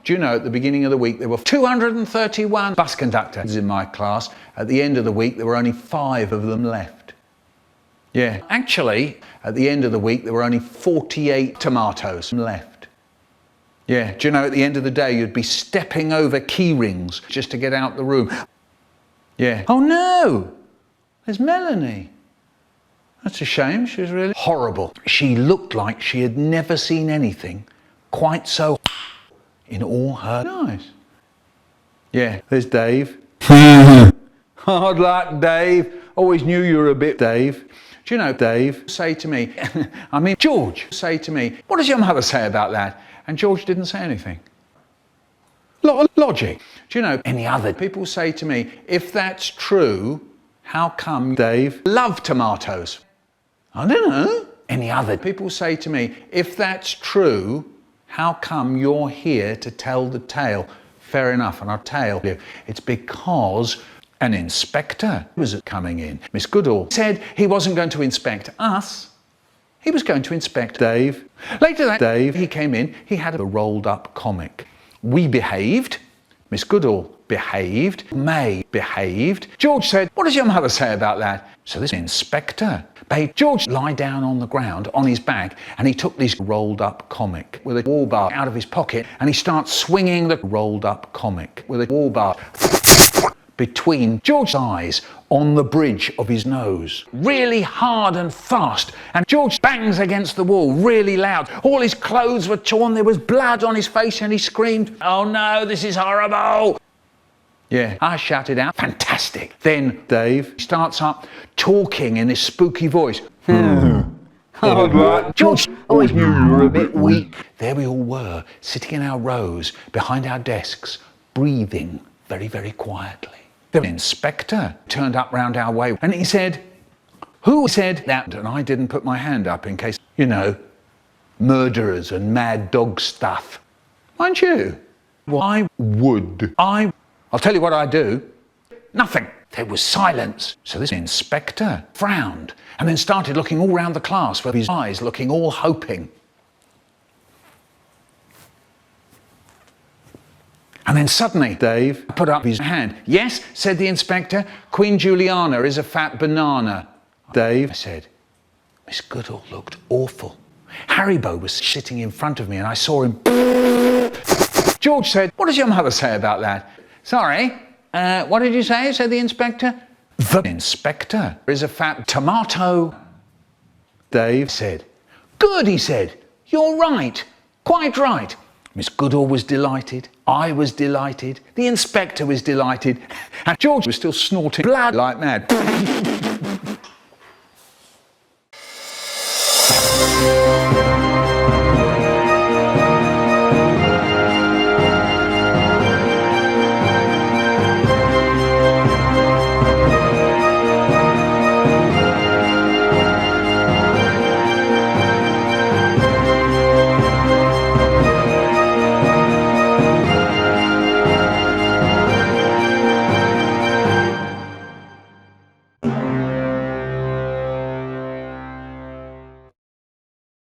Do you know, at the beginning of the week, there were 231 bus conductors in my class. At the end of the week, there were only 5 of them left. Yeah, actually, at the end of the week, there were only 48 tomatoes left. Yeah, do you know, at the end of the day, you'd be stepping over key rings just to get out the room. Yeah. Oh no, there's Melanie. That's a shame, she was really horrible. She looked like she had never seen anything quite so in all her life. Yeah, there's Dave. Hard luck, Dave. Always knew you were a bit Dave. Do you know, Dave, say to me, George, say to me, what does your mother say about that? And George didn't say anything. Logic. Do you know, any other people say to me, if that's true, how come Dave loved tomatoes? I don't know. Any other people say to me, if that's true, how come you're here to tell the tale? Fair enough, and I'll tell you. It's because an inspector was coming in. Miss Goodall said he wasn't going to inspect us. He was going to inspect Dave. Later that day, he came in, he had a rolled up comic. We behaved. Miss Goodall behaved. May behaved. George said, what does your mother say about that? So this inspector made George lie down on the ground on his back, and he took this rolled up comic with a wall bar out of his pocket, and he starts swinging the rolled up comic with a wall bar between George's eyes on the bridge of his nose, really hard and fast, and George bangs against the wall really loud. All his clothes were torn, there was blood on his face, and he screamed, oh no, this is horrible. Yeah, I shouted out, fantastic. Then Dave starts up talking in this spooky voice. Hard luck. George, always knew you were a bit weak. There we all were, sitting in our rows, behind our desks, breathing very, very quietly. The inspector turned up round our way and he said, who said that? And I didn't put my hand up in case, you know, murderers and mad dog stuff. Mind you, well, I would. I'll tell you what I'd do. Nothing. There was silence. So this inspector frowned and then started looking all round the class with his eyes looking all hoping. And then suddenly Dave put up his hand. Yes, said the inspector, Queen Juliana is a fat banana. Dave said, Miss Goodall looked awful. Haribo was sitting in front of me and I saw him. George said, what does your mother say about that? Sorry, what did you say, said the inspector. The inspector is a fat tomato. Dave said, good, he said, you're right, quite right. Miss Goodall was delighted, I was delighted, the inspector was delighted, and George was still snorting blood like mad.